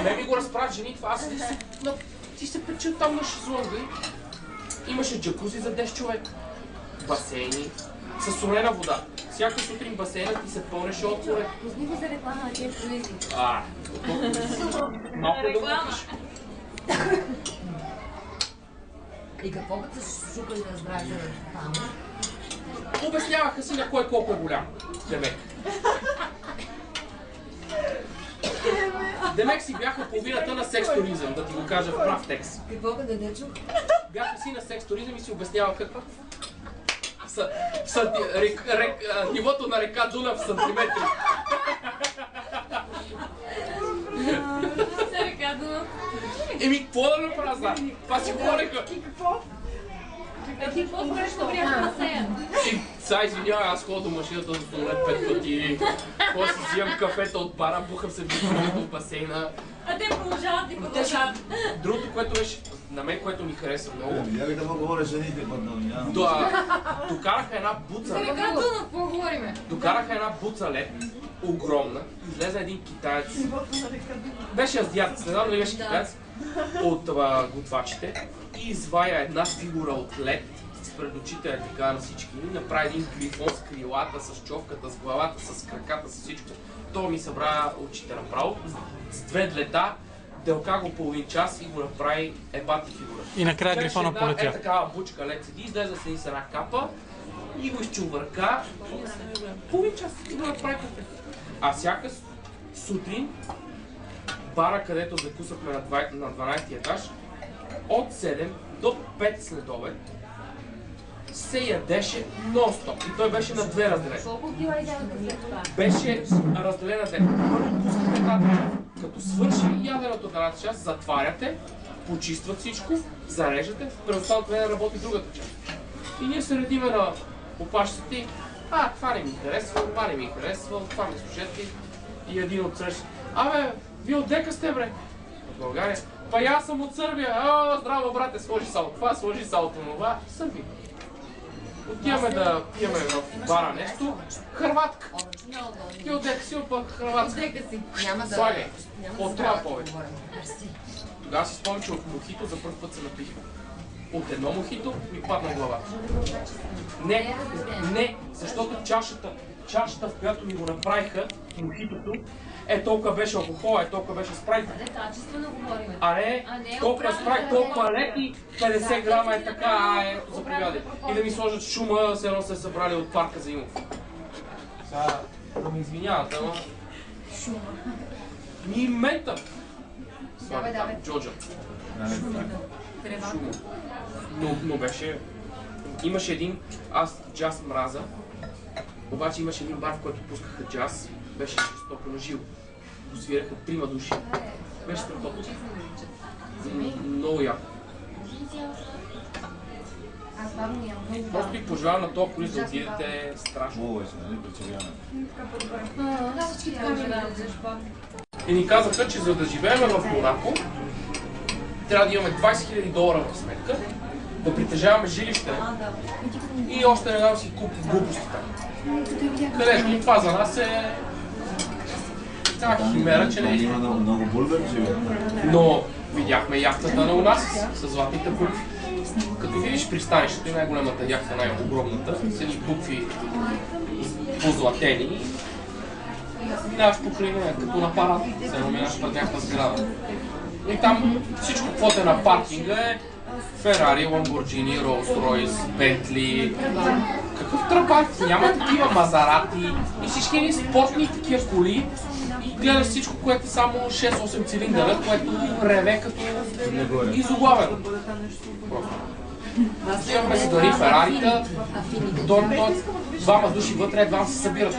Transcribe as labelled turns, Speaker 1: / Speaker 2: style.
Speaker 1: Ме ми го разправят жените, аз ти се печа там на шезлонга. Имаше джакузи за 10 човек, басейни, със солена вода. Всяка сутрин басейнът ти се пълнеше от поле.
Speaker 2: Пусни го за реклама на тези круизи.
Speaker 1: Малко да го напиш.
Speaker 2: И какво като се шукали да разбрах за там?
Speaker 1: Обясняваха си на кой колко е голям. Демек. Демек си бяха половината на секс туризъм, да ти го кажа в прав текст.
Speaker 2: Какво да не чух?
Speaker 1: Бяха си на секс туризъм и си обясняваха нивото на река Дунав в сантиметри.
Speaker 2: Река Дунав.
Speaker 1: Еми, какво да направя, знам? Това си говореха.
Speaker 2: Какво? Ти какво правиш да приема на басейн?
Speaker 1: Сега извинявай, аз ходя до машината за туалет 5 пъти. После си взимам кафета от бара, бухам се в басейна.
Speaker 2: А те продължават и продължават.
Speaker 1: Другото, което беше на мен, което ми хареса много.
Speaker 3: Я ви да говоря жените,
Speaker 1: докараха една буца.
Speaker 2: За река Дунав, какво говориме?
Speaker 1: Докараха една буца лед, огромна. Излезе един китаец. Беше азиатец, не знам дали беше китаец. От готвачите. И извая една фигура от лед пред очите е така на всички. Направи един грифон с крилата, с човката, с главата, с краката, с всичко. То ми събра очите направо. С две длета, делка го половин час и го направи ебати фигура.
Speaker 4: И накрая грифона полетя.
Speaker 1: Е такава бучка лед седи, излезе се с една капа и го изчувърка. Половин час и го направи кафе. А всяка сутрин бара, където закусахме на 12 етаж, от 7 до 5 след обед се ядеше нон-стоп. И той беше на две разделени.
Speaker 2: Колко кила идеята след това?
Speaker 1: Беше разделен на две. Първо пускате едната част. Като свърши яденото от едната част, затваряте, почистват всичко, зареждате, преостаналото време работи другата част. И ние се редиме на опашците и това не ми харесва, това не ми харесва, това ми служете. И един от среща. Вие от дека сте, бре? От България. Па и аз съм от Сърбия. Здраво, брате, сложи салото това, сложи салото това. Сърби. Отиваме да пиеме в бара нещо. Хърватка. И от дека си, пък хърватска.
Speaker 2: Дека си. Няма да...
Speaker 1: Слагай. От това повече. Тогава си спомням, че от мохито за първ път се напих. От едно мохито ми падна главата. Не, защото чашата, в която ми го направиха, мохитото, толкова беше алкохол, толкова беше спрайт.
Speaker 2: Качествено говорим.
Speaker 1: А не, толкова спрайт, толкова лед и 50 грама е така, заповядай. И да ми сложат шума, все едно се събрали от парка за Имов. Сега, да ме извинявате, ама...
Speaker 2: Шума.
Speaker 1: Ми мента.
Speaker 2: Давай.
Speaker 1: Джоджа.
Speaker 2: Трева.
Speaker 1: Шума. Но беше... Имаше един... Аз джаз мраза. Обаче имаше един бар, в който пускаха джаз. Беше жестоко на живо. Го свираха 3 души. Беше страхотно. Много яко. Просто ви пожелавам на този круиз да отидете страшно.
Speaker 3: Много е, нали, прецеляваме.
Speaker 1: И ни казаха, че за да живеем в Монако, трябва да имаме 20 000 $, в сметка, да притежаваме жилище и още не дам си куп глупости там. Където и това за нас е химера, че не е.
Speaker 3: Има много бульвари,
Speaker 1: Но видяхме яхтата на Унасис с златните букви. Като видиш пристанището и най-големата яхта, най-огромната, са ни букви позлатени и минаваш покрай нея, като на парад, се номинаш пред някаква сграда. И там всичко, каквото е на паркинга е Ферари, Ламборджини, Ролс-Ройс, Бентли. Какъв тръбак? Няма такива Мазарати и всички ни спортни такива коли. И гледаш всичко, което е само 6-8 цилиндъра, което реве като изоглавено. Имаме си дори Ферарита, двама души вътре, едва се събират.